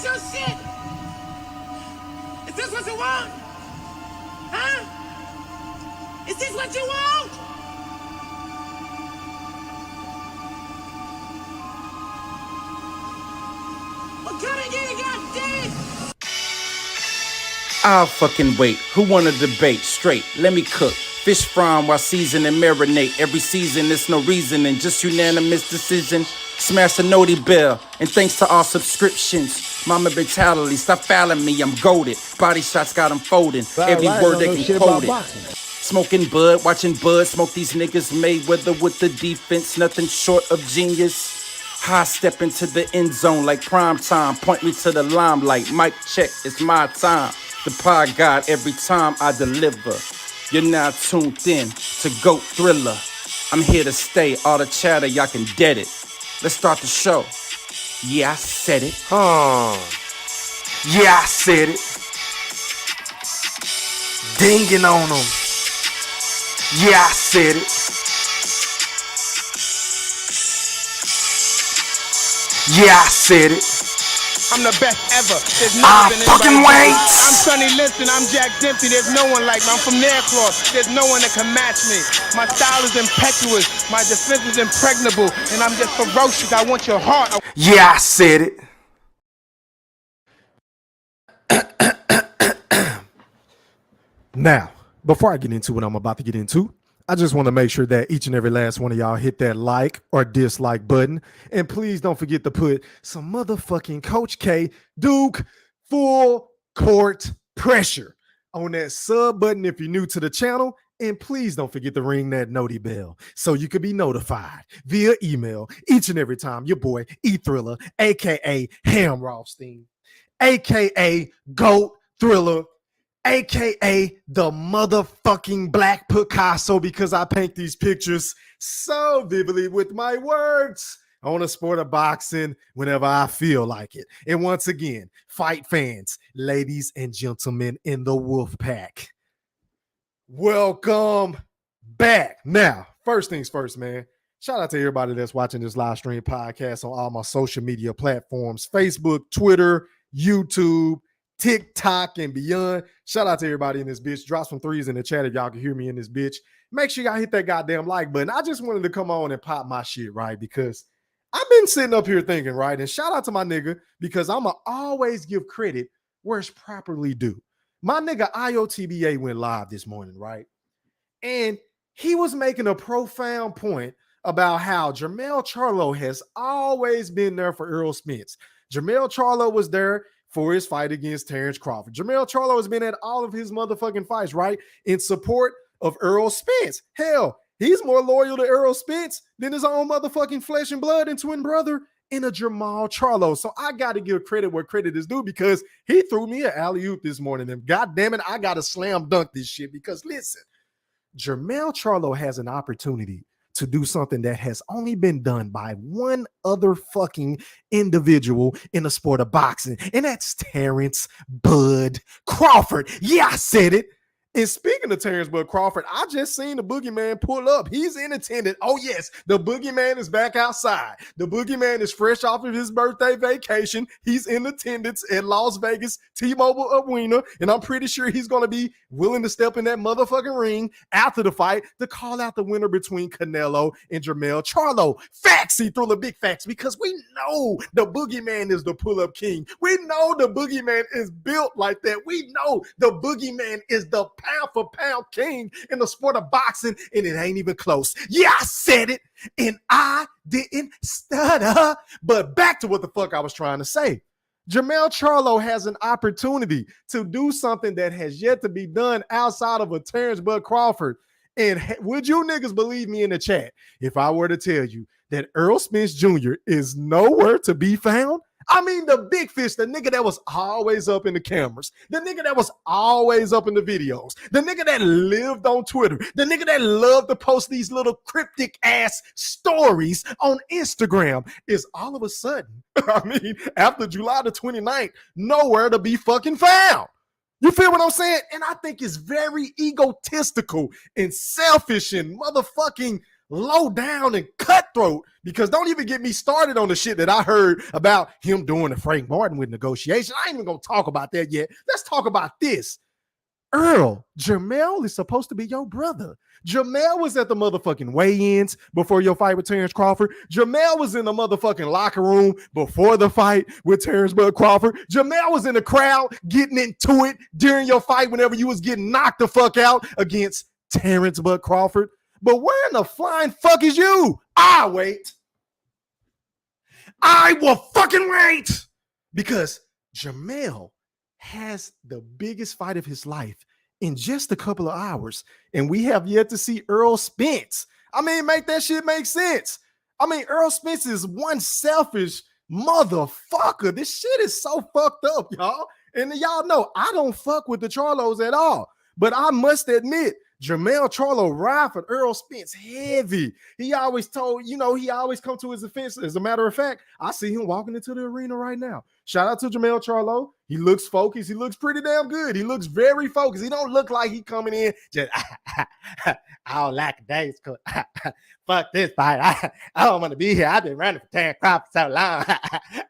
want your shit? Is this what you want? Huh? Is this what you want? Well, come and get it, goddamn! I'll fucking wait. Who wanna debate? Straight, let me cook. Fish frying while season and marinate. Every season, it's no reasoning, just unanimous decision. Smash the noti bell, and thanks to all subscriptions. Mama mentality, stop fouling me, I'm goated. Body shots got them folding. Every word they can quote it. Smoking bud, watching bud, smoke these niggas Mayweather with the defense, nothing short of genius. High step into the end zone like prime time, point me to the limelight. Mic check, it's my time. The pod god every time I deliver. You're now tuned in to GOAT Thriller. I'm here to stay, all the chatter, y'all can dead it. Let's start the show. Yeah, I said it. Yeah, I said it. Dinging on them. Yeah, I said it. Yeah, I said it. I'm the best ever. There's I fucking wait. I'm Sonny Liston. I'm Jack Dempsey. There's no one like me. I'm from Nairclaw. There's no one that can match me. My style is impetuous. My defense is impregnable. And I'm just ferocious. I want your heart. Yeah, I said it. Now, before I get into what I'm about to get into, I just want to make sure that each and every last one of y'all hit that like or dislike button. And please don't forget to put some motherfucking Coach K Duke full court pressure on that sub button if you're new to the channel. And please don't forget to ring that noti bell so you can be notified via email each and every time your boy E Thriller, aka Hamrothstein, aka GOAT Thriller, aka the motherfucking Black Picasso, because I paint these pictures so vividly with my words on a sport of boxing whenever I feel like it. And once again, fight fans, ladies and gentlemen in the wolf pack, welcome back. Now, first things first, man. Shout out to everybody that's watching this live stream podcast on all my social media platforms, Facebook, Twitter, YouTube, TikTok, and beyond. Shout out to everybody in this bitch. Drop some threes in the chat if y'all can hear me in this bitch. Make sure y'all hit that goddamn like button. I just wanted to come on and pop my shit, right? Because I've been sitting up here thinking, right? And shout out to my nigga, because I'ma always give credit where it's properly due. My nigga IOTBA went live this morning, right? And he was making a profound point about how Jermell Charlo has always been there for Errol Spence. Jermell Charlo was there for his fight against Terence Crawford. Jermell Charlo has been at all of his motherfucking fights, right? In support of Errol Spence. Hell, he's more loyal to Errol Spence than his own motherfucking flesh and blood and twin brother in a Jermell Charlo. So I got to give credit where credit is due, because he threw me an alley-oop this morning. And God damn it, I got to slam dunk this shit, because listen, Jermell Charlo has an opportunity to do something that has only been done by one other fucking individual in the sport of boxing, and that's Terence Bud Crawford. Yeah, I said it. And speaking of Terence Bud Crawford, I just seen the boogeyman pull up. He's in attendance. Oh, yes, the boogeyman is back outside. The boogeyman is fresh off of his birthday vacation. He's in attendance at Las Vegas T-Mobile Arena, and I'm pretty sure he's going to be willing to step in that motherfucking ring after the fight to call out the winner between CANELO and Jermell Charlo. Facts, he threw the big facts, because we know the boogeyman is the pull-up king. We know the boogeyman is built like that. We know the boogeyman is the pound for pound king in the sport of boxing, and it ain't even close. Yeah, I said it, and I didn't stutter. But back to what the fuck I was trying to say. Jermell Charlo has an opportunity to do something that has yet to be done outside of a Terence Bud Crawford. And would you niggas believe me in the chat if I were to tell you that Errol Spence Jr. is nowhere to be found? I mean, the big fish, the nigga that was always up in the cameras, the nigga that was always up in the videos, the nigga that lived on Twitter, the nigga that loved to post these little cryptic ass stories on Instagram, is all of a sudden, I mean, after July the 29th, nowhere to be fucking found. You feel what I'm saying? And I think it's very egotistical and selfish and motherfucking low down and cutthroat, because don't even get me started on the shit that I heard about him doing the Frank Martin with negotiation. I ain't even gonna talk about that yet. Let's talk about this. Earl, Jermell is supposed to be your brother. Jermell was at the motherfucking weigh-ins before your fight with Terence Crawford. Jermell was in the motherfucking locker room before the fight with Terence Crawford. Jermell was in the crowd getting into it during your fight whenever you was getting knocked the fuck out against Terence Crawford. But where in the flying fuck is you? I wait. I will fucking wait, because Jermell has the biggest fight of his life in just a couple of hours, and we have yet to see Errol Spence. I mean, make that shit make sense. I mean, Errol Spence is one selfish motherfucker. This shit is so fucked up, y'all. And y'all know I don't fuck with the Charlos at all, but I must admit, Jermell Charlo ride for Errol Spence heavy. He always told, he always come to his defense. As a matter of fact, I see him walking into the arena right now. Shout out to Jermell Charlo. He looks focused. He looks pretty damn good. He looks very focused. He don't look like he coming in just, I don't like the days. Fuck this fight. I don't want to be here. I've been running for Terence Crawford so long.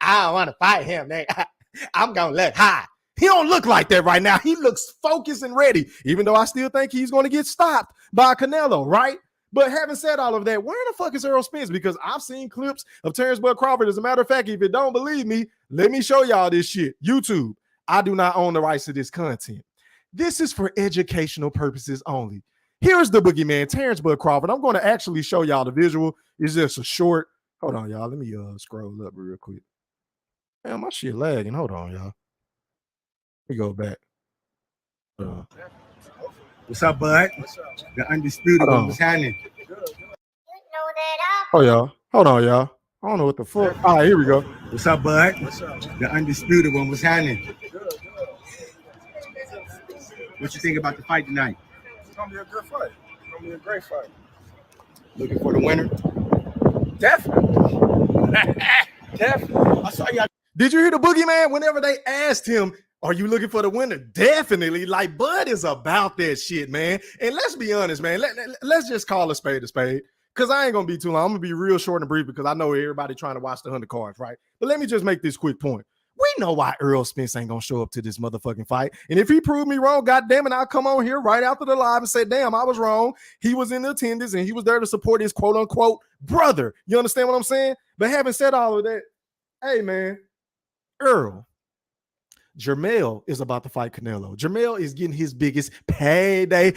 I don't want to fight him, nigga. I'm going to look high. He don't look like that right now. He looks focused and ready, even though I still think he's going to get stopped by CANELO, right? But having said all of that, where the fuck is Errol Spence? Because I've seen clips of Terence Crawford. As a matter of fact, if you don't believe me, let me show y'all this shit. YouTube, I do not own the rights to this content. This is for educational purposes only. Here's the boogeyman, Terence Crawford. I'm going to actually show y'all the visual. It's just a short. Hold on, y'all. Let me scroll up real quick. Damn, my shit lagging. Hold on, y'all. We go back. What's up, bud? The undisputed one. What's happening? Oh, y'all. Hold on, y'all. I don't know what the fuck. All right, here we go. What's up, bud? The undisputed one. What's happening? What you think about the fight tonight? It's gonna be a good fight. It's gonna be a great fight. Looking for the winner? Definitely. Definitely. I saw y'all. Did you hear the boogeyman? Whenever they asked him, are you looking for the winner? Definitely. Like, Bud is about that shit, man. And let's be honest, man. Let's just call a spade, because I ain't going to be too long. I'm going to be real short and brief, because I know everybody trying to watch the 100 cards, right? But let me just make this quick point. We know why Errol Spence ain't going to show up to this motherfucking fight. And if he proved me wrong, goddamn it, I'll come on here right after the live and say, damn, I was wrong. He was in attendance, and he was there to support his quote-unquote brother. You understand what I'm saying? But having said all of that, hey, man, Errol, Jermell is about to fight CANELO. Jermell is getting his biggest payday.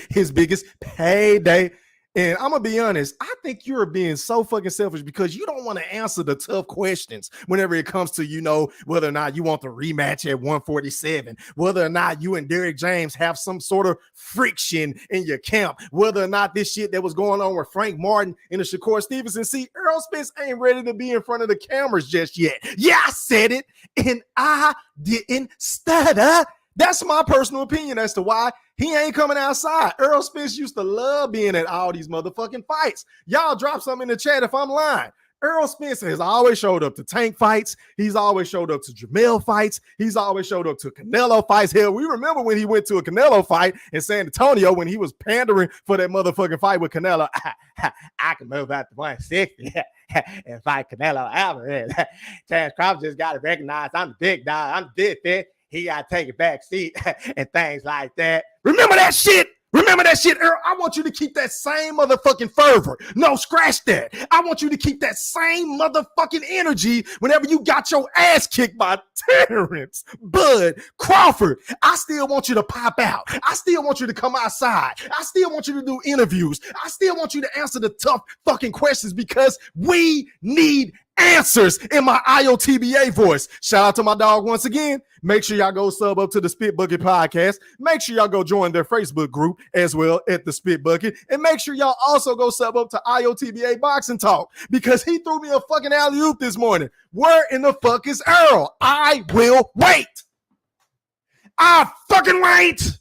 And I'm going to be honest, I think you're being so fucking selfish, because you don't want to answer the tough questions whenever it comes to, whether or not you want the rematch at 147, whether or not you and Derrick James have some sort of friction in your camp, whether or not this shit that was going on with Frank Martin and the Shakur Stevenson. See, Errol Spence ain't ready to be in front of the cameras just yet. Yeah, I said it, and I didn't stutter. That's my personal opinion as to why he ain't coming outside. Errol Spence used to love being at all these motherfucking fights. Y'all drop something in the chat if I'm lying. Errol Spence has always showed up to Tank fights. He's always showed up to Jermell fights. He's always showed up to CANELO fights. Hell, we remember when he went to a CANELO fight in San Antonio when he was pandering for that motherfucking fight with CANELO. I can move out to 160 and fight CANELO Alvarez. Terence Crawford just got to recognize I'm the big dog. I'm the big fit. He got to take a back seat and things like that. Remember that shit? Remember that shit, Earl? I want you to keep that same motherfucking fervor. No, scratch that. I want you to keep that same motherfucking energy whenever you got your ass kicked by Terence Crawford. I still want you to pop out. I still want you to come outside. I still want you to do interviews. I still want you to answer the tough fucking questions, because we need answers in my IOTBA voice. Shout out to my dog once again. Make sure y'all go sub up to the Spit Bucket Podcast. Make sure y'all go join their Facebook group as well at the Spit Bucket. And make sure y'all also go sub up to IOTBA Boxing Talk, because he threw me a fucking alley-oop this morning. Where in the fuck is Errol? I will wait. I fucking wait.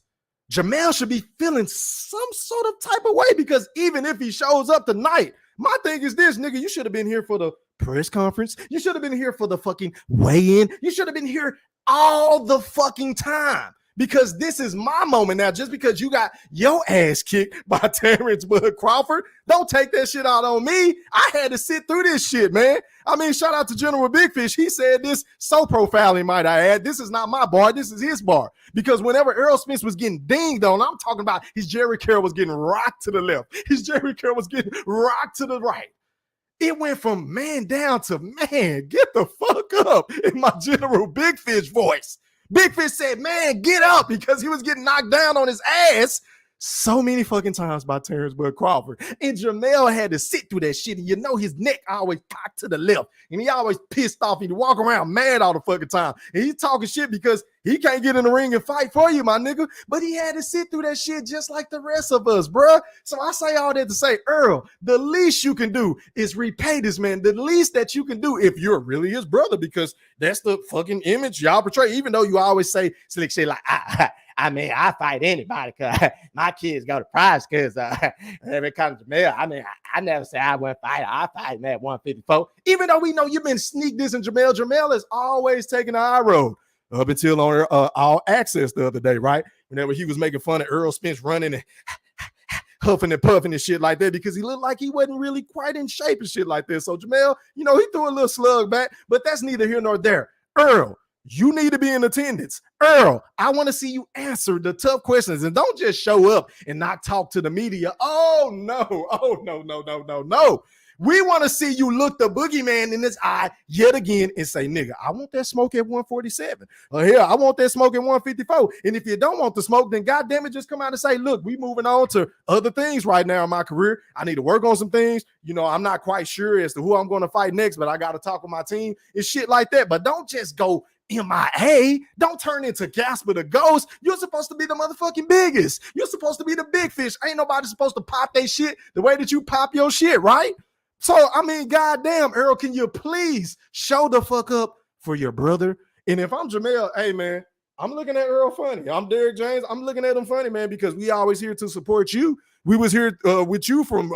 Jermell should be feeling some sort of type of way, because even if he shows up tonight, my thing is this, nigga, you should have been here for the press conference. You should have been here for the fucking weigh-in. You should have been here all the fucking time, because this is my moment now. Just because you got your ass kicked by Terence Crawford, don't take that shit out on me. I had to sit through this shit, man. I mean, shout out to General Big Fish. He said this so profoundly, might I add. This is not my bar. This is his bar. Because whenever Errol Spence was getting dinged on, I'm talking about his Jerry Carroll was getting rocked to the left. His Jerry Carroll was getting rocked to the right. It went from man down to man, get the fuck up in my General Big Fish voice. Big Fish said, man, get up, because he was getting knocked down on his ass so many fucking times by Terence Crawford. And Jermell had to sit through that shit. And you know his neck always cocked to the left. And he always pissed off. He'd walk around mad all the fucking time. And he's talking shit because he can't get in the ring and fight for you, my nigga. But he had to sit through that shit just like the rest of us, bruh. So I say all that to say, Earl, the least you can do is repay this man. The least that you can do, if you're really his brother, because that's the fucking image y'all portray. Even though you always say slick shit like, I mean, I fight anybody because my kids go to prize because whenever it comes to me, I mean, I never say I wouldn't fight. I fight at 154. Even though we know you've been sneak dissing Jermell. Jermell is always taking the high road up until on All Access the other day, right? Whenever he was making fun of Errol Spence running and huffing and puffing and shit like that because he looked like he wasn't really quite in shape and shit like this. So Jermell, you know, he threw a little slug back, but that's neither here nor there. Earl, you need to be in attendance. Earl, I want to see you answer the tough questions and don't just show up and not talk to the media. Oh, no. We want to see you look the boogeyman in his eye yet again and say, nigga, I want that smoke at 147. Or here, I want that smoke at 154. And if you don't want the smoke, then goddamn it, just come out and say, look, we moving on to other things right now in my career. I need to work on some things. You know, I'm not quite sure as to who I'm going to fight next, but I got to talk with my team and shit like that. But don't just go MIA. Don't turn into Gasper the Ghost. You're supposed to be the motherfucking biggest. You're supposed to be the big fish. Ain't nobody supposed to pop their shit the way that you pop your shit, right? So, I mean, goddamn, Errol, can you please show the fuck up for your brother? And if I'm Jermell, hey, man, I'm looking at Errol funny. I'm Derek James. I'm looking at him funny, man, because we always here to support you. We was here with you from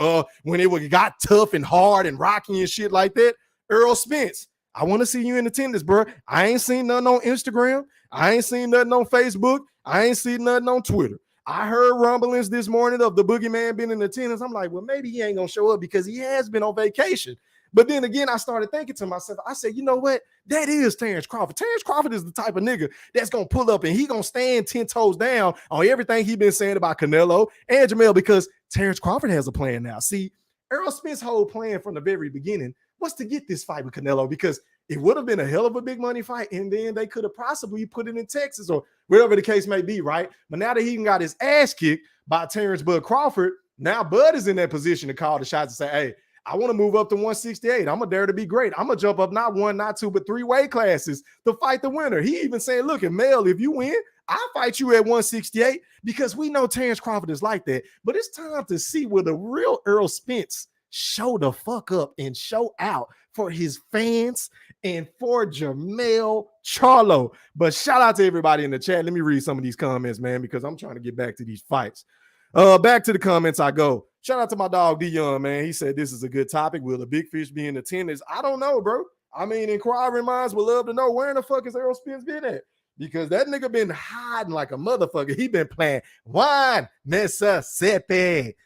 when it got tough and hard and rocky and shit like that. Errol Spence, I want to see you in attendance, bro. I ain't seen nothing on Instagram. I ain't seen nothing on Facebook. I ain't seen nothing on Twitter. I heard rumblings this morning of the boogeyman being in attendance. I'm like, well, maybe he ain't going to show up because he has been on vacation. But then again, I started thinking to myself, I said, you know what? That is Terence Crawford. Terence Crawford is the type of nigga that's going to pull up and he going to stand 10 toes down on everything he been saying about CANELO and Jermell because Terence Crawford has a plan now. See, Errol Spence's whole plan from the very beginning was to get this fight with CANELO because it would have been a hell of a big money fight, and then they could have possibly put it in Texas or wherever the case may be, right? But now that he got his ass kicked by Terence Crawford, now Bud is in that position to call the shots and say, hey, I want to move up to 168. I'm going to dare to be great. I'm going to jump up not one, not two, but 3 weight classes to fight the winner. He even saying, look, and Mel, if you win, I'll fight you at 168 because we know Terence Crawford is like that. But it's time to see where the real Errol Spence show the fuck up and show out for his fans and for Jermell Charlo. But shout out to everybody in the chat. Let me read some of these comments, man, because I'm trying to get back to these fights. Back to the comments I go. Shout out to my dog D-Young, man. He said this is a good topic. Will the big fish be in attendance? I don't know, bro. I mean, inquiring minds would love to know where in the fuck is Errol Spence been at? Because that nigga been hiding like a motherfucker. He been playing 1 Mississippi,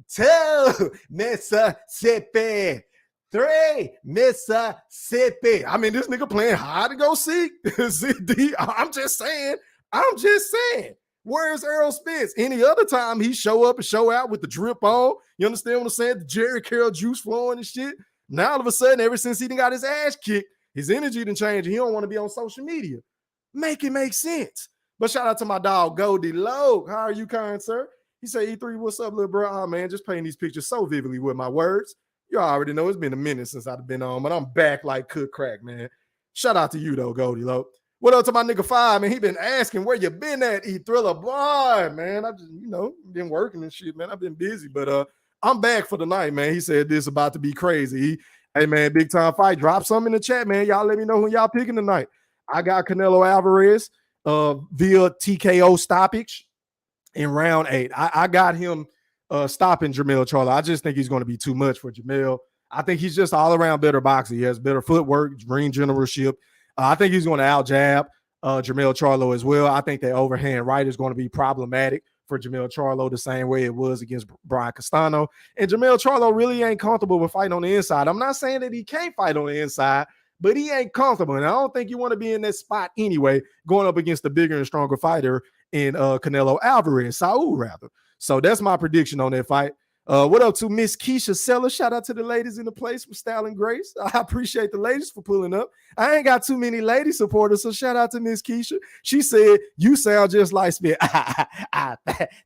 2 Mississippi, 3 Mississippi. I mean, this nigga playing hide and go seek. I'm just saying. Where's Errol Spence? Any other time he show up and show out with the drip on. You understand what I'm saying? The Jerry Carroll juice flowing and shit. Now all of a sudden, ever since he done got his ass kicked, his energy done changed. He don't want to be on social media. Make it make sense. But shout out to my dog Goldie Low. How are you, kind sir? He said, E3, what's up, little bro? Oh, man, just painting these pictures so vividly with my words. You already know it's been a minute since I've been on, but I'm back like cook crack, man. Shout out to you, though, Goldie Low. What up to my nigga 5, man? He been asking where you been at, E-Thriller. Boy, man, I just, been working and shit, man. I've been busy, but I'm back for the night, man. He said this about to be crazy. Hey, man, big time fight. Drop something in the chat, man. Y'all let me know who y'all picking tonight. I got Canelo Alvarez via TKO stoppage in round 8. I got him stopping Jermell Charlo. I just think he's going to be too much for Jermell. I think he's just all around better boxer. He has better footwork, ring generalship. I think he's going to out-jab Jermell Charlo as well. I think that overhand right is going to be problematic for Jermell Charlo the same way it was against Brian Castano. And Jermell Charlo really ain't comfortable with fighting on the inside. I'm not saying that he can't fight on the inside, but he ain't comfortable. And I don't think you want to be in that spot anyway, going up against the bigger and stronger fighter in CANELO Alvarez, Saul rather. So that's my prediction on that fight. What up to Miss Keisha Seller? Shout out to the ladies in the place for style and grace. I appreciate the ladies for pulling up. I ain't got too many lady supporters, so shout out to Miss Keisha. She said, you sound just like Spence.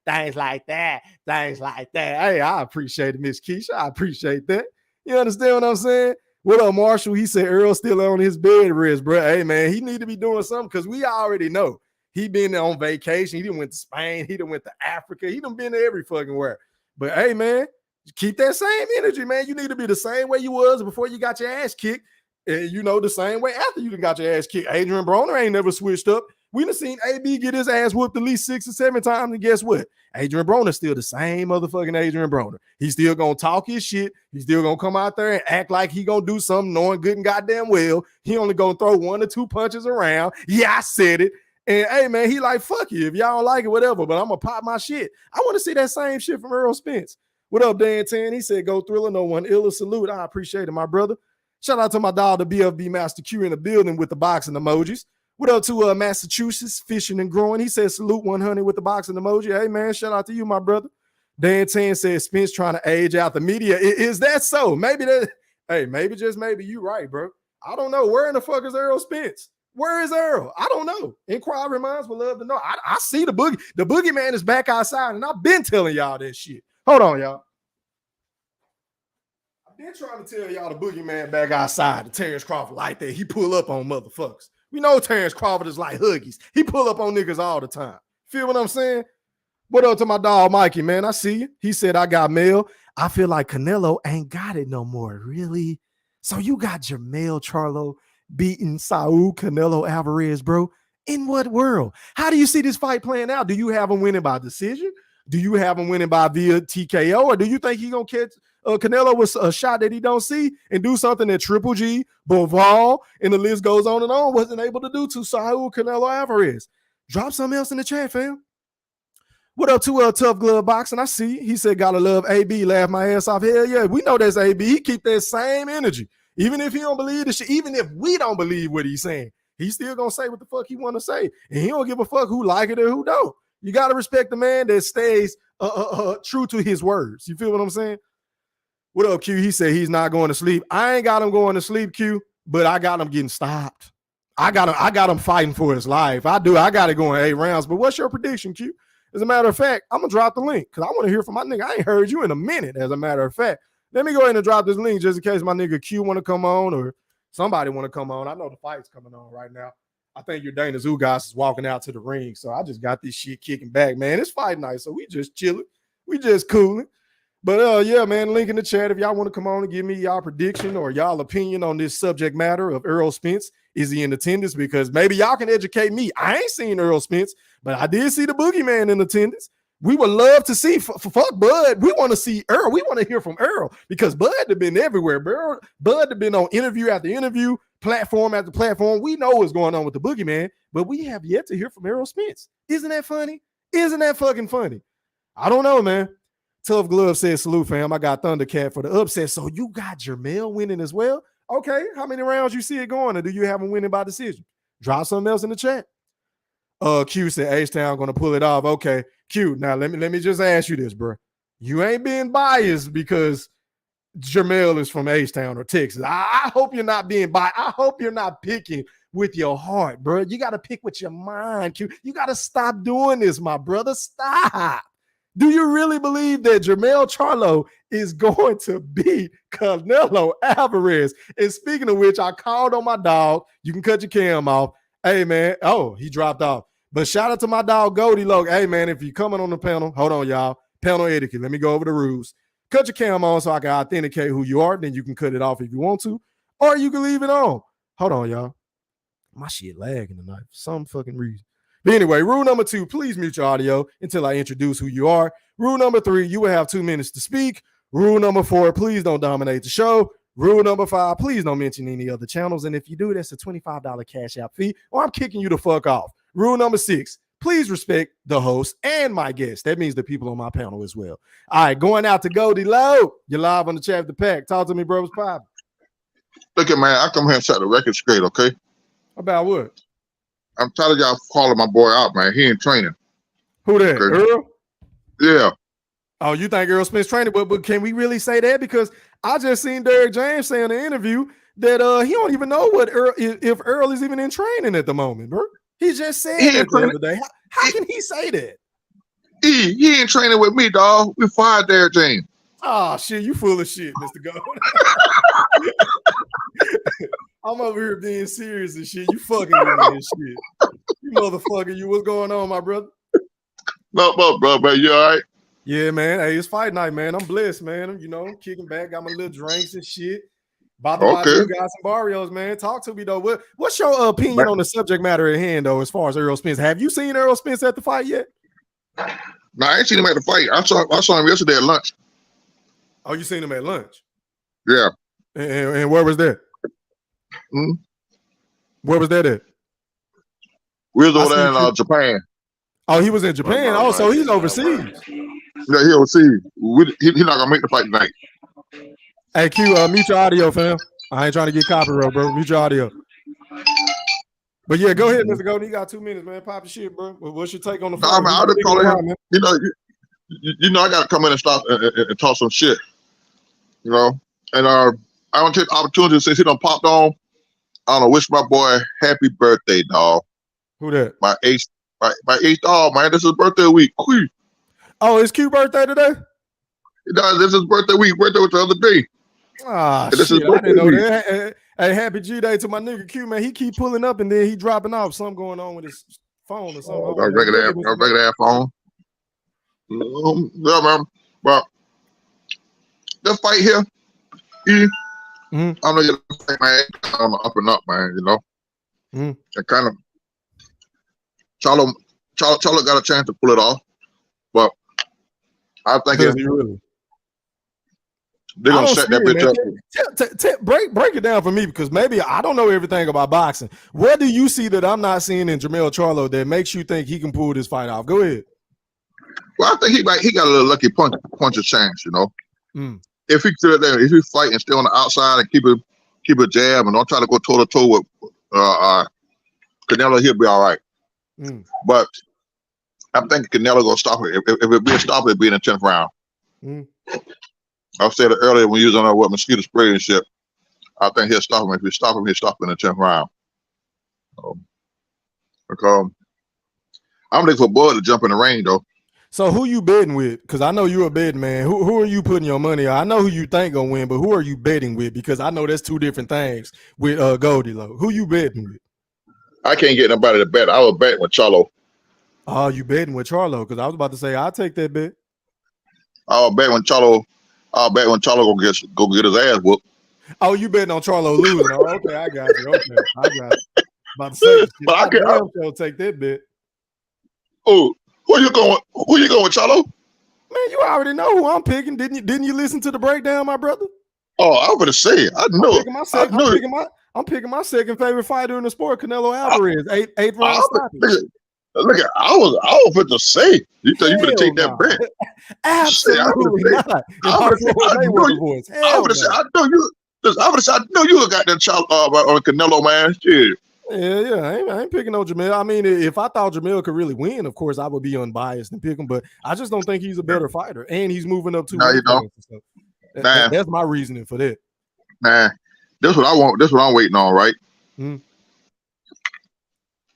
Things like that. Things like that. Hey, I appreciate it, Miss Keisha. I appreciate that. You understand what I'm saying? What up, Marshall? He said Earl's still on his bed rest, bro. Hey, man, he need to be doing something because we already know. He been on vacation. He done went to Spain. He done went to Africa. He done been to every fucking where. But hey, man, keep that same energy, man. You need to be the same way you was before you got your ass kicked. And you know, the same way after you done got your ass kicked. Adrian Broner ain't never switched up. We done seen AB get his ass whooped at least 6 or 7 times. And guess what? Adrian Broner's still the same motherfucking Adrian Broner. He's still going to talk his shit. He's still going to come out there and act like he going to do something knowing good and goddamn well. He only going to throw 1 or 2 punches around. Yeah, I said it. And hey, man, he like, fuck you. If y'all don't like it, whatever, but I'm going to pop my shit. I want to see that same shit from Errol Spence. What up, Dan Tan? He said, go Thriller, no one iller. Salute. I appreciate it, my brother. Shout out to my dog, the BFB Master Q in the building with the boxing emojis. What up to Massachusetts, fishing and growing? He said, salute 100 with the boxing emoji. Hey, man, shout out to you, my brother. Dan Tan said, Spence trying to age out the media. Is that so? Maybe that, hey, maybe just maybe you right, bro. I don't know. Where in the fuck is Errol Spence? Where is Errol? I don't know. Inquiry minds would love to know. I see the boogie. The boogeyman is back outside, and I've been telling y'all that shit. Hold on, y'all. I've been trying to tell y'all the boogeyman back outside. The Terence Crawford like that. He pull up on motherfuckers. We know Terence Crawford is like Huggies. He pull up on niggas all the time. Feel what I'm saying? What up to my dog Mikey, man? I see you. He said, I got mail. I feel like CANELO ain't got it no more. Really? So you got Jermell Charlo beating Saul Canelo Alvarez, bro? In what world? How do you see this fight playing out? Do you have him winning by decision? Do you have him winning by via TKO? Or do you think he gonna catch Canelo with a shot that he don't see and do something that Triple G, Boval, and the list goes on and on wasn't able to do to Saul Canelo Alvarez? Drop something else in the chat, fam. What up to Tough Glove Boxing? I see. He said, gotta love AB. Laugh my ass off. Hell yeah, we know that's AB. He keep that same energy. Even if he don't believe the shit, even if we don't believe what he's saying, he's still gonna say what the fuck he want to say. And he don't give a fuck who like it or who don't. You gotta respect the man that stays true to his words. You feel what I'm saying? What up, Q? He said he's not going to sleep. I ain't got him going to sleep, Q, but I got him getting stopped. I got him fighting for his life. I got it going 8 rounds. But what's your prediction, Q? As a matter of fact, I'm gonna drop the link because I want to hear from my nigga. I ain't heard you in a minute, as a matter of fact. Let me go ahead and drop this link just in case my nigga Q want to come on or somebody want to come on. I know the fight's coming on right now. I think your Dana Zugas is walking out to the ring. So I just got this shit kicking back, man. It's fight night, so we just chilling. We just cooling. But yeah, man, link in the chat if y'all want to come on and give me y'all prediction or y'all opinion on this subject matter of Errol Spence. Is he in attendance? Because maybe y'all can educate me. I ain't seen Errol Spence, but I did see the boogeyman in attendance. We would love to see, fuck Bud. We want to see Errol. We want to hear from Errol because Bud have been everywhere. Bud have been on interview after interview, platform after platform. We know what's going on with the boogeyman, but we have yet to hear from Errol Spence. Isn't that funny? Isn't that fucking funny? I don't know, man. Tough Glove says, salute, fam. I got Thundercat for the upset. So you got Jermell winning as well? Okay. How many rounds you see it going? Or do you have him winning by decision? Drop something else in the chat. Q said H-Town going to pull it off. Okay. Q, now let me just ask you this, bro. You ain't being biased because Jermell is from H-Town or Texas. I hope you're not being biased. I hope you're not picking with your heart, bro. You got to pick with your mind, Q. You got to stop doing this, my brother. Stop. Do you really believe that Jermell Charlo is going to beat Canelo Alvarez? And speaking of which, I called on my dog. You can cut your cam off. Hey, man. Oh, he dropped off. But shout out to my dog, Goldie Loke. Hey, man, if you're coming on the panel, hold on, y'all. Panel etiquette. Let me go over the rules. Cut your cam on so I can authenticate who you are. Then you can cut it off if you want to. Or you can leave it on. Hold on, y'all. My shit lagging tonight for some fucking reason. But anyway, rule number 2, please mute your audio until I introduce who you are. Rule number 3, you will have 2 minutes to speak. Rule number 4, please don't dominate the show. Rule number 5, please don't mention any other channels. And if you do, that's a $25 cash app fee, or I'm kicking you the fuck off. Rule number 6, please respect the host and my guests. That means the people on my panel as well. All right, going out to Goldie Low. You're live on the Chat the Pack. Talk to me, bro. What's poppin'? Look at, man, I come here and set the record straight, okay? About what? I'm tired of y'all calling my boy out, man. He in training. Who that? Okay. Earl? Yeah. Oh, you think Errol Spence training? But can we really say that? Because I just seen Derrick James say in the interview that he don't even know what if Earl is even in training at the moment, bro. He just said that the other day. How can he say that? He ain't training with me, dog. We fired Derrick James. Oh, shit, you full of shit, Mr. Gold. I'm over here being serious and shit. You fucking with me and shit. You motherfucker, you. What's going on, my brother? No, bro, you all right? Yeah, man. Hey, it's fight night, man. I'm blessed, man. You know, kicking back, got my little drinks and shit. About to buy you guys some Barrios, man. Talk to me, though. What's your opinion on the subject matter at hand, though, as far as Errol Spence? Have you seen Errol Spence at the fight yet? No, I ain't seen him at the fight. I saw him yesterday at lunch. Oh, you seen him at lunch? Yeah. And where was that? Where was that at? We was over there in Japan. Oh, he was in Japan. Oh, so he's overseas. Yeah, he overseas. He's not gonna make the fight tonight. Hey, Q, mute your audio, fam. I ain't trying to get copyright, bro. Mute your audio. But yeah, go ahead, Mr. Golden. You got 2 minutes, man. Pop the shit, bro. What's your take on the fight? I mean, I'll just call him. You know, I gotta come in and stop and talk some shit. You know, and I want to take the opportunity since he done popped on. I want to wish my boy happy birthday, dog. Who that? My eighth dog, man. This is birthday week. Q. Oh, it's Q birthday today? This is birthday week. Birthday was the other day. Ah, shit. I didn't know that. Hey, happy G-Day to my nigga Q, man. He keep pulling up and then he dropping off. Something going on with his phone or something. Regular phone. Yeah, man. But this fight here, I'm gonna get a fight, man. I'm up and up, man. You know, and kind of Charlo got a chance to pull it off, but I think they're gonna set that bitch up. Break it down for me, because maybe I don't know everything about boxing. What do you see that I'm not seeing in Jermell Charlo that makes you think he can pull this fight off? Go ahead. Well, I think he got a little lucky punch of chance, you know. If he fight and stay on the outside and keep a jab and don't try to go toe to toe with CANELO, he'll be all right. But I'm thinking CANELO gonna stop it. If it be a stop, it'll be in the 10th round. I said it earlier when you was on what mosquito spray and shit. I think he'll stop him. If he stop him, he'll stop him in the 10th round. Because I'm looking for Bud to jump in the ring, though. So who you betting with? Because I know you're a betting man. Who are you putting your money on? I know who you think gonna win, but who are you betting with? Because I know that's two different things with Goldie Low. Who you betting with? I can't get nobody to bet. I was betting with Charlo. Oh, you betting with Charlo? Because I was about to say I'll take that bet. I'll bet when Charlo go get his ass whooped. Oh, you betting on Charlo losing? Oh, okay, I got you. Okay, I got it. About to say, but I can't. I'll take that bet. Oh. Who you going with, Charlo? Man, you already know who I'm picking. Didn't you listen to the breakdown, my brother? Oh, I was gonna say, I know. I'm picking my second favorite fighter in the sport, CANELO Alvarez. Eighth round stoppage. Look, I was going to say, you better take that bet. Absolutely not. I know you got that on CANELO, man. Shit. Yeah, I ain't picking no Jermell. I mean, if I thought Jermell could really win, of course I would be unbiased and pick him. But I just don't think he's a better fighter, and he's moving up to. That's my reasoning for that. Nah, that's what I want. That's what I'm waiting on, right? I'm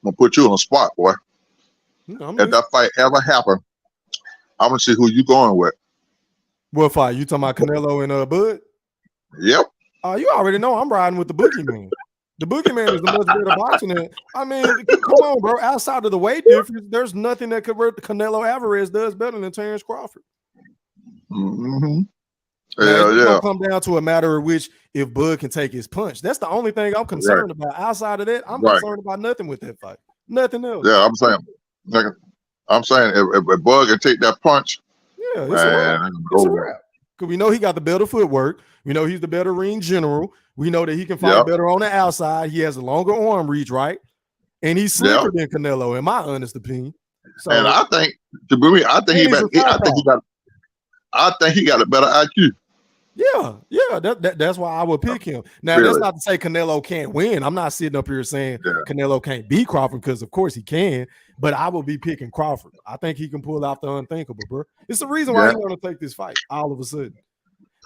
gonna put you on the spot, boy. If that fight ever happen, I'm gonna see who you going with. What fight? You talking about CANELO and Bud? Yep. Oh, you already know I'm riding with the boogeyman. The boogeyman is the much better boxer than. I mean, come on, bro. Outside of the weight difference, there's nothing that CANELO Alvarez does better than Terence Crawford. Yeah. It's gonna come down to a matter of which if Bud can take his punch. That's the only thing I'm concerned about. Outside of that, I'm concerned about nothing with that fight. Nothing else. Yeah, I'm saying if Bud can take that punch, yeah, it's a wrap. Because we know he got the better footwork. We know he's the better ring general. We know that he can fight better on the outside. He has a longer arm reach, right? And he's slicker than Canelo, in my honest opinion. So, and I think, to be I think he got a better IQ. Yeah, that's why I would pick him. Now, that's not to say Canelo can't win. I'm not sitting up here saying Canelo can't beat Crawford, because of course he can, but I will be picking Crawford. I think he can pull out the unthinkable, bro. It's the reason why he want to take this fight all of a sudden.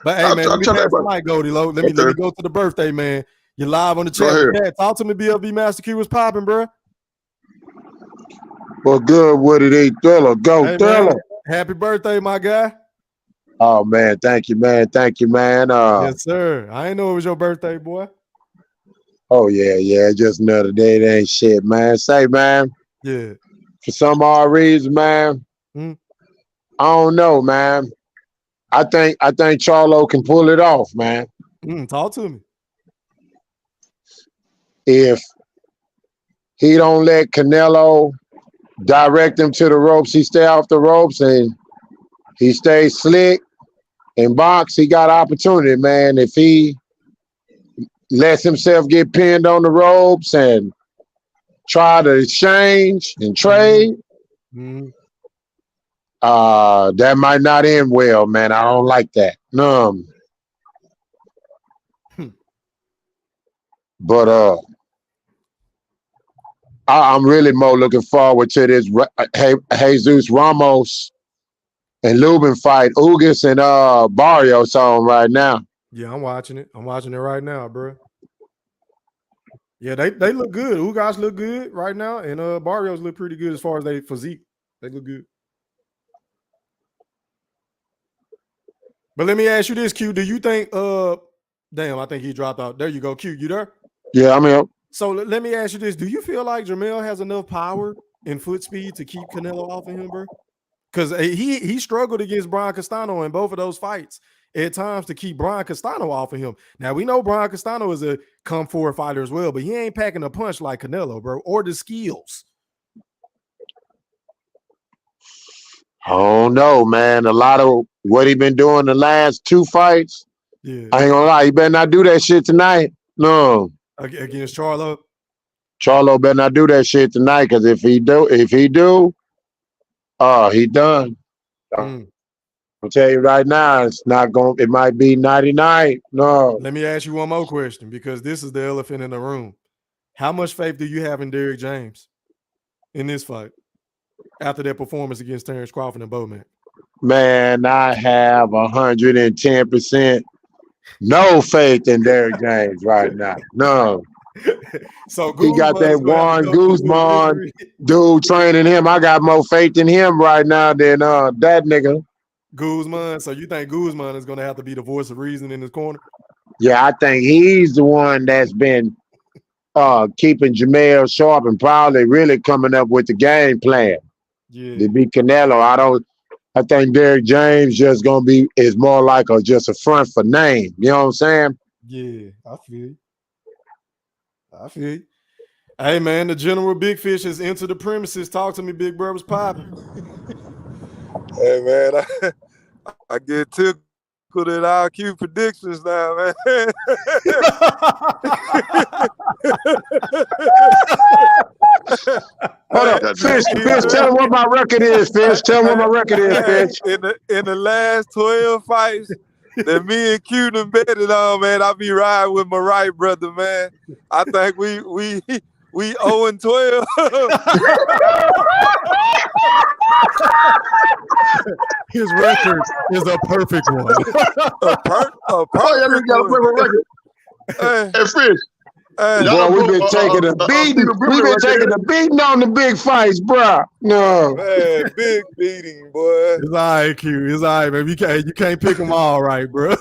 But hey, man, let me pass the mic, Goldie Low. Let me go to the birthday, man. You're live on the chat. Talk to me, BLB Master Q. Was popping, bro. Well, good. What did he tell? Go tell him. Happy birthday, my guy. Oh, man. Thank you, man. Thank you, man. Yes, sir. I didn't know it was your birthday, boy. Oh, yeah. Just another day. That ain't shit, man. Say, man. Yeah. For some odd reason, man, I don't know, man. I think Charlo can pull it off, man. Talk to me. If he don't let Canelo direct him to the ropes, he stay off the ropes and he stays slick and box, he got opportunity, man. If he lets himself get pinned on the ropes and try to exchange and trade, that might not end well, man. I don't like that. But I'm really more looking forward to this Jesus Ramos and Lubin fight. Ugas and Barrios on right now. Yeah, I'm watching it. I'm watching it right now, bro. Yeah, they look good. Ugas look good right now, and Barrios look pretty good as far as their physique. They look good. But let me ask you this, Q. Do you think damn, I think he dropped out. There you go, Q. You there? Yeah, I'm here. So let me ask you this. Do you feel like Jermell has enough power and foot speed to keep Canelo off of him, bro? Because he struggled against Brian Castano in both of those fights at times to keep Brian Castano off of him. Now, we know Brian Castano is a come-forward fighter as well, but he ain't packing a punch like Canelo, bro, or the skills. I don't know, man. A lot of what he been doing the last two fights, I ain't gonna lie, he better not do that shit tonight. No. Against Charlo? Charlo better not do that shit tonight, because if he do, he done. I'll tell you right now, it's not going. It might be 99. No. Let me ask you one more question, because this is the elephant in the room. How much faith do you have in Derrick James in this fight after that performance against Terence Crawford and Bowman? Man, I have 110% no faith in Derrick James right now. No. So he got that Juan Guzman dude training him. I got more faith in him right now than that nigga. Guzman. So you think Guzman is going to have to be the voice of reason in his corner? Yeah, I think he's the one that's been keeping Jermell sharp and probably really coming up with the game plan to beat Canelo. I think Derrick James just gonna be is more like just a front for name. You know what I'm saying? Yeah, I feel you. Hey man, the General Big Fish has entered the premises. Talk to me, Big Bro. Was popping. Hey man, I get tickled at IQ predictions now, man. Hold up, Fish, tell him what my record is, Fish. Tell him what my record is, Fish. In the last 12 fights that me and Q done betted on, man, I be riding with my right brother, man. I think we 0-12. His record is a perfect one. a perfect record. Hey, Fish. Bro, we've been taking a beating. We've been taking a beating on the big fights, bro. No, man, big beating, boy. It's all right, Q. It's all right, man. You can't pick them all right, bro.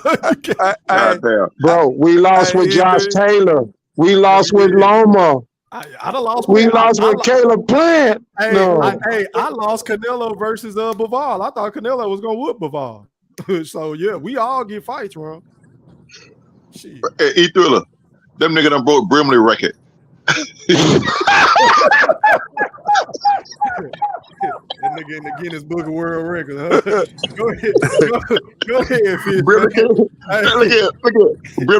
Bro, we lost with Josh Taylor. We lost with Loma. I done lost. We lost with Caleb Plant. I lost Canelo versus Bivol. I thought Canelo was gonna whoop Bivol. So yeah, we all get fights wrong. Hey, E-Thriller, them nigga done broke Brimley record. That nigga in the Guinness Book of World Records, huh? Go ahead. Go ahead, Fish. Brimley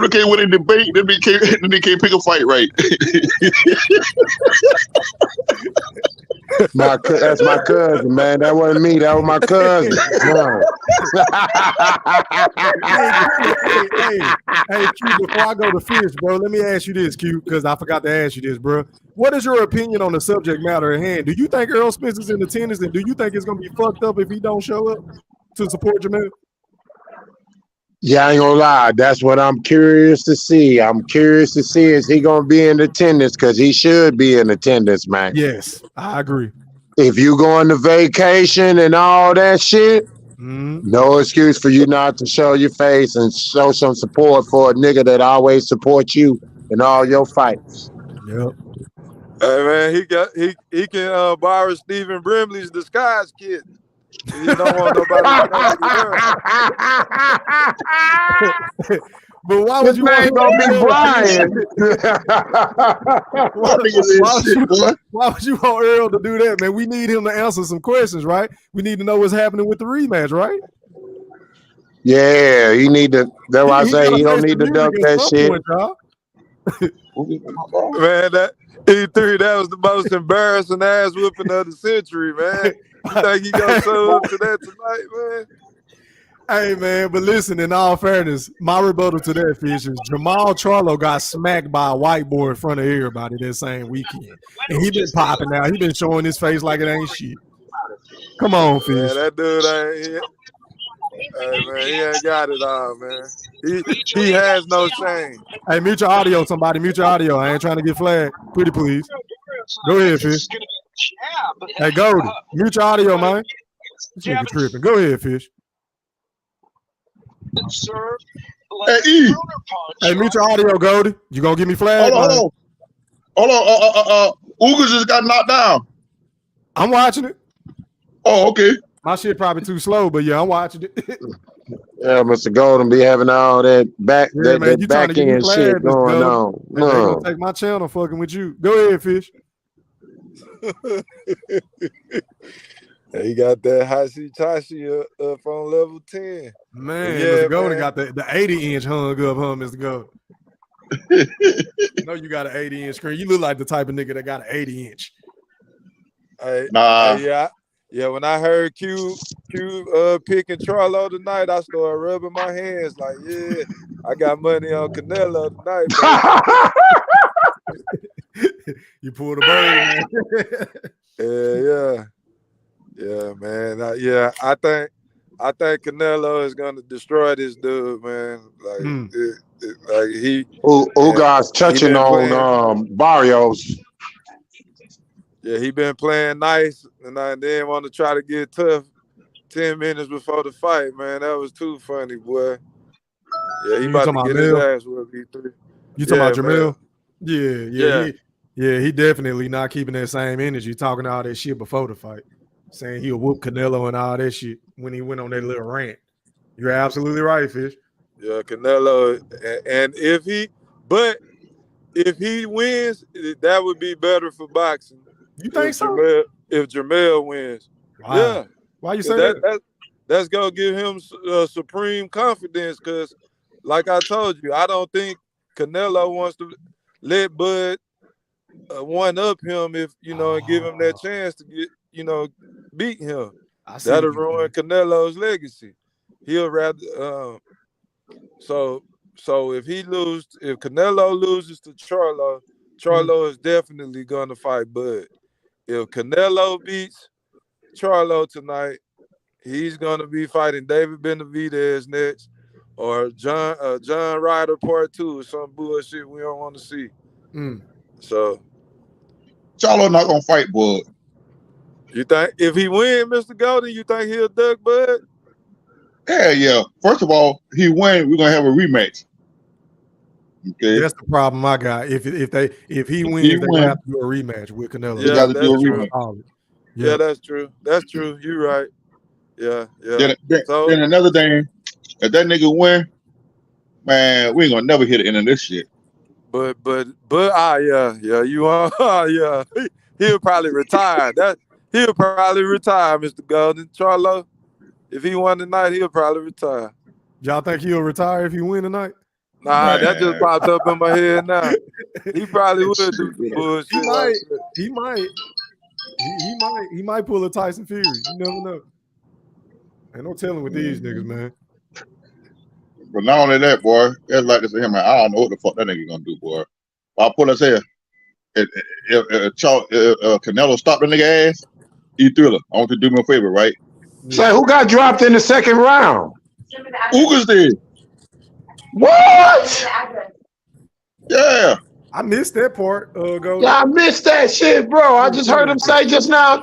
can't win a debate, then they can't pick a fight right. That's my cousin, man. That wasn't me. That was my cousin. Hey, Q, before I go to Fish, bro, let me ask you this, Q, because I forgot to ask you this, bro. What is your opinion on the subject matter at hand? Do you think Errol Spence is in attendance, and do you think it's going to be fucked up if he don't show up to support Jermell? Yeah, I ain't gonna lie. That's what I'm curious to see. I'm curious to see, is he gonna be in attendance? Because he should be in attendance, man. Yes, I agree. If you going to vacation and all that shit, no excuse for you not to show your face and show some support for a nigga that always supports you in all your fights. Yep. Hey man, he can borrow Stephen Brimley's disguise kit. You don't want nobody to But why would you want gonna be Brian? Why would you want Errol to do that, man? We need him to answer some questions, right? We need to know what's happening with the rematch, right? Yeah, you need to. That's why I say you don't need to dump that shit. Man, that E3, that was the most embarrassing ass whooping of the century, man. You think he gonna show up to that tonight, man? Hey, man, but listen, in all fairness, my rebuttal to that, Fish, is Jermell Charlo got smacked by a whiteboard in front of everybody that same weekend. And he been popping out. He been showing his face like it ain't shit. Come on, Fish. Yeah, that dude ain't. Hey, man, he ain't got it all, man. He has no shame. Hey, mute your audio, somebody. Mute your audio. I ain't trying to get flagged. Pretty please. Go ahead, Fish. Hey, Goldie, mute your audio, man. This nigga tripping. Go ahead, Fish. Hey, E. Hey, mute your audio, Goldie. You gonna get me flagged? Hold on. Uga just got knocked down. I'm watching it. Oh, okay. My shit probably too slow, but yeah, I'm watching it. Yeah, Mr. Golden be having all that back end shit going on. They gonna take my channel fucking with you. Go ahead, Fish. He got that Hashi-Tashi up on level 10. Man, yeah, Mr. Golden got the 80-inch hung up, huh, Mr. Golden? I know you got an 80-inch screen. You look like the type of nigga that got an 80-inch. Yeah, when I heard Q picking Charlo tonight, I started rubbing my hands like, yeah, I got money on Canelo tonight. You pulled a bird, man. Yeah, man. I think Canelo is gonna destroy this dude, man. Like Uga's touching on Barrios. Yeah, he been playing nice, and I didn't want to try to get tough 10 minutes before the fight, man. That was too funny, boy. Yeah, he about to get his ass with E3. You talking about Jermell? Yeah. He definitely not keeping that same energy, talking all that shit before the fight, saying he'll whoop Canelo and all that shit when he went on that little rant. You're absolutely right, Fish. Yeah, Canelo, and if he wins, that would be better for boxing. You think so? If Jermell wins, wow. Yeah. Why you say that? That's gonna give him supreme confidence. Because, like I told you, I don't think Canelo wants to let Bud one up him if and give him that chance to get beat him. That'll ruin Canelo's legacy. He'll rather so if Canelo loses to Charlo is definitely gonna fight Bud. If Canelo beats Charlo tonight, he's gonna be fighting David Benavidez next, or John Ryder Part 2, or some bullshit we don't want to see. So Charlo not gonna fight Bud. You think if he win, Mr. Golden, you think he'll duck Bud? Hell yeah. First of all, he win, we're gonna have a rematch. Okay. That's the problem I got. If he wins, they're gonna have to do a rematch with Canelo. Yeah, that's true. Yeah, that's true. That's true. You're right. Yeah. Then another thing, if that nigga win, man, we ain't gonna never hit the end of this shit. But you are yeah. He'll probably retire. He'll probably retire, Mr. Golden. Charlo, if he won tonight, he'll probably retire. Y'all think he'll retire if he win tonight? Nah, that just popped up in my head now. He probably would do some bullshit. He might pull a Tyson Fury. You never know. Ain't no telling with these niggas, man. But not only that, boy, it's like this to him, man. I don't know what the fuck that nigga gonna do, boy. I'll pull his hair. If Canelo stopped the nigga ass, he Thriller. I want you to do me a favor, right? Say, who got dropped in the second round? Ugas did. What? Yeah. I missed that part. Yeah, I missed that shit, bro. I just heard him say just now,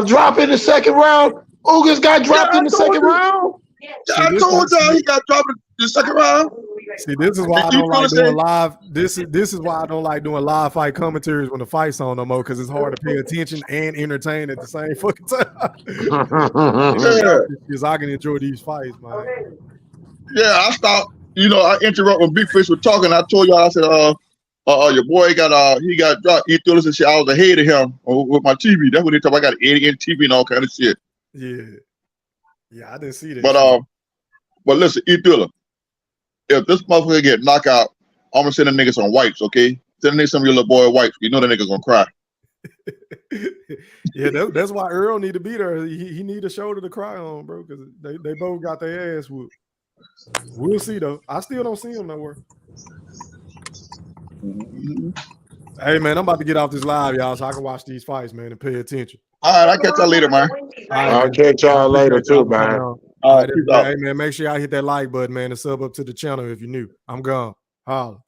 drop in the second round. Ugas got dropped in the second round. Yeah, I told y'all he got dropped in the second round. See, this is why I don't like doing live. This is why I don't like doing live fight commentaries when the fight's on no more, because it's hard to pay attention and entertain at the same fucking time. Because I can enjoy these fights, man. Yeah, I stopped. I interrupt when Big Fish was talking. I told y'all, I said, your boy he got dropped. He threw us and shit. I was ahead of him with my TV. That's what they talk about. I got an 80-inch TV and all kind of shit. Yeah, I didn't see that. But listen, E-Thriller, if this motherfucker get knocked out, I'm gonna send the niggas some wipes, okay? Send the niggas some of your little boy wipes. You know the niggas gonna cry. Yeah, that's why Earl need to be there. He need a shoulder to cry on, bro, because they both got their ass whooped. We'll see though. I still don't see him nowhere. Hey man, I'm about to get off this live, y'all, so I can watch these fights, man, and pay attention. All right, I'll catch y'all later, man. I'll catch y'all later too, man. All right, hey man, make sure y'all hit that like button, man, and sub up to the channel if you're new. I'm gone. Holla.